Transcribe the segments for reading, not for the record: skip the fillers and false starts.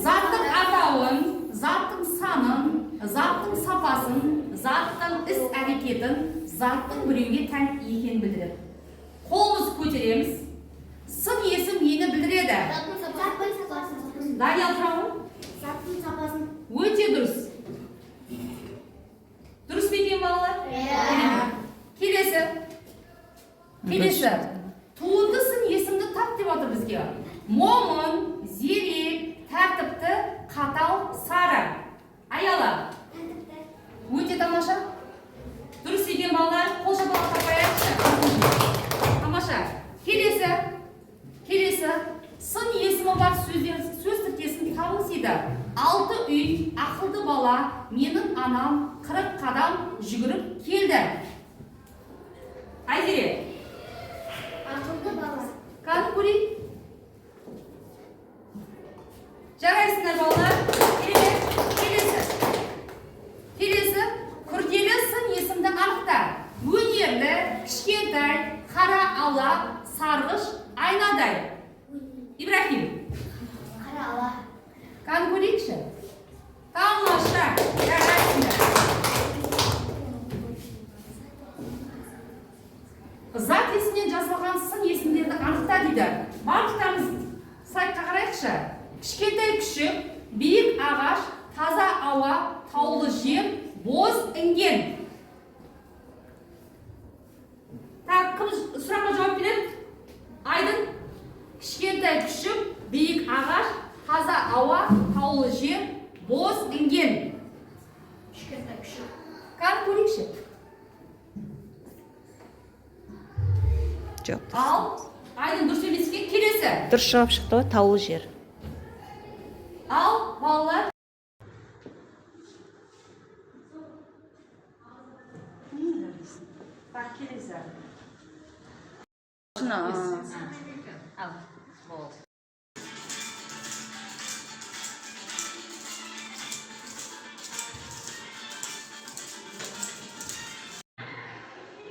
Zаттың атауын, заттың санын, заттың сапасын, заттың іс-әрекетін, заттың біреуге тән екенін білдіреді. Қолымыз көтереміз. Сын есім нені білдіреді? Даниял тұрауы? Заттың сапасын. Өте дұрыс. Дұрыс па екен балалар? Келесі. Туынды сын есімді тап деп отыр бізге. Момын, зерек, тәртіпті, қатал, сары. Аяла. Өте тамаша. Дұрыс екен балалар. Қол шапалақтап қояйықшы. Тамаша. Келесі. Сын есімі бар сөз тіркесін табылсиды. 6 үй, ақылды бала, менің анам 40 қадам жүгіріп келді. Айзере. Ақылды бала. Қаны көрейік. Жарайсыңдар балалар. Келесі. Күрделі сын есімді анықта. Өнерлі, кішкентай, қара ала, сарғыш, айнадай. Ибрахим. Қара ала. Қаны көрейікші. Тамаша. Жарайсыңдар. Зат есімнен жазылған сын есімдерді анықта дейді. Барлықтарыңыз сайтқа қарайықшы. Кішкентай күшік, биік ағаш, таза ауа, таулы жер, боз інген. Кім сұраққа жауап береді? Айдын. Кішкентай күшік, биік ағаш, таза ауа, таулы жер, боз інген. Кішкентай күшік. Қаны көрейікші. Жоқ. Ал, Айдын дұрыс емеске келесі. Дұрыс жауап шықты ғой, таулы жер. Ал, балалар. Так, келесі. Ал, болды.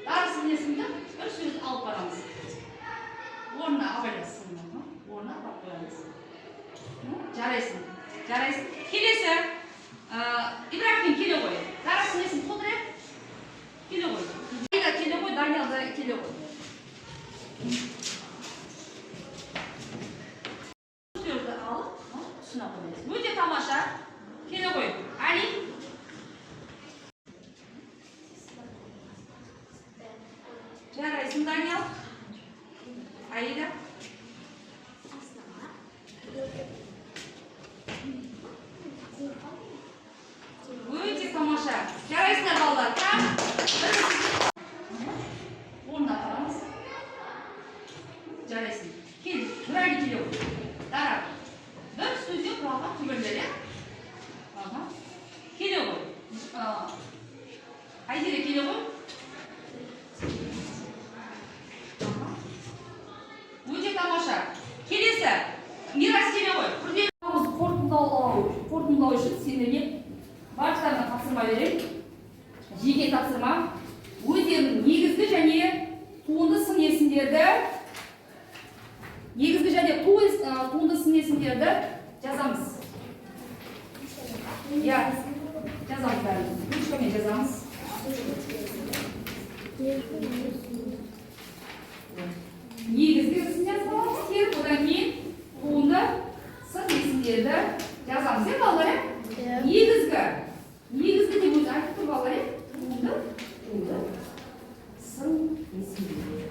Дарсын есімді бір сөз алып барамыз. Орнына абайласын. Орнына алып қоямыз. Жарайсың. Келесі. Ибрахим келе ғой. Дарсын есім толтырайық. Келе ғой. Келе ғой, Даниял да келе ғой. Сөзді алып, тұсына қоймайсың. Өте тамаша. Келе ғой. Али. Жарайсың, Даниял. Аида. Өте тамаша. Жарайсыңдар балалар. Орнына қараңыз. Жарайсың. Кел, бір али келе ғой. Дара. Бір сөзде құлаға түбірлер, е? Келе ғой. Айзере келе ғой. Өте тамаша. Келесі. Мирас келе ғой. Қорытындылау үшін сендерге барлықтарына тапсырма берейін. Жеке тапсырма. Өздерінің негізгі және туынды сын есімдерді жазамыз. Жазамыз бәріміз. Ручкамен жазамыз. Негізгі сын жазамыз. Одан кейін туынды сын есімдерді жазамыз. Балалар, негізгі деп өзі айтып тұр балалар. Туынды сын есімдері.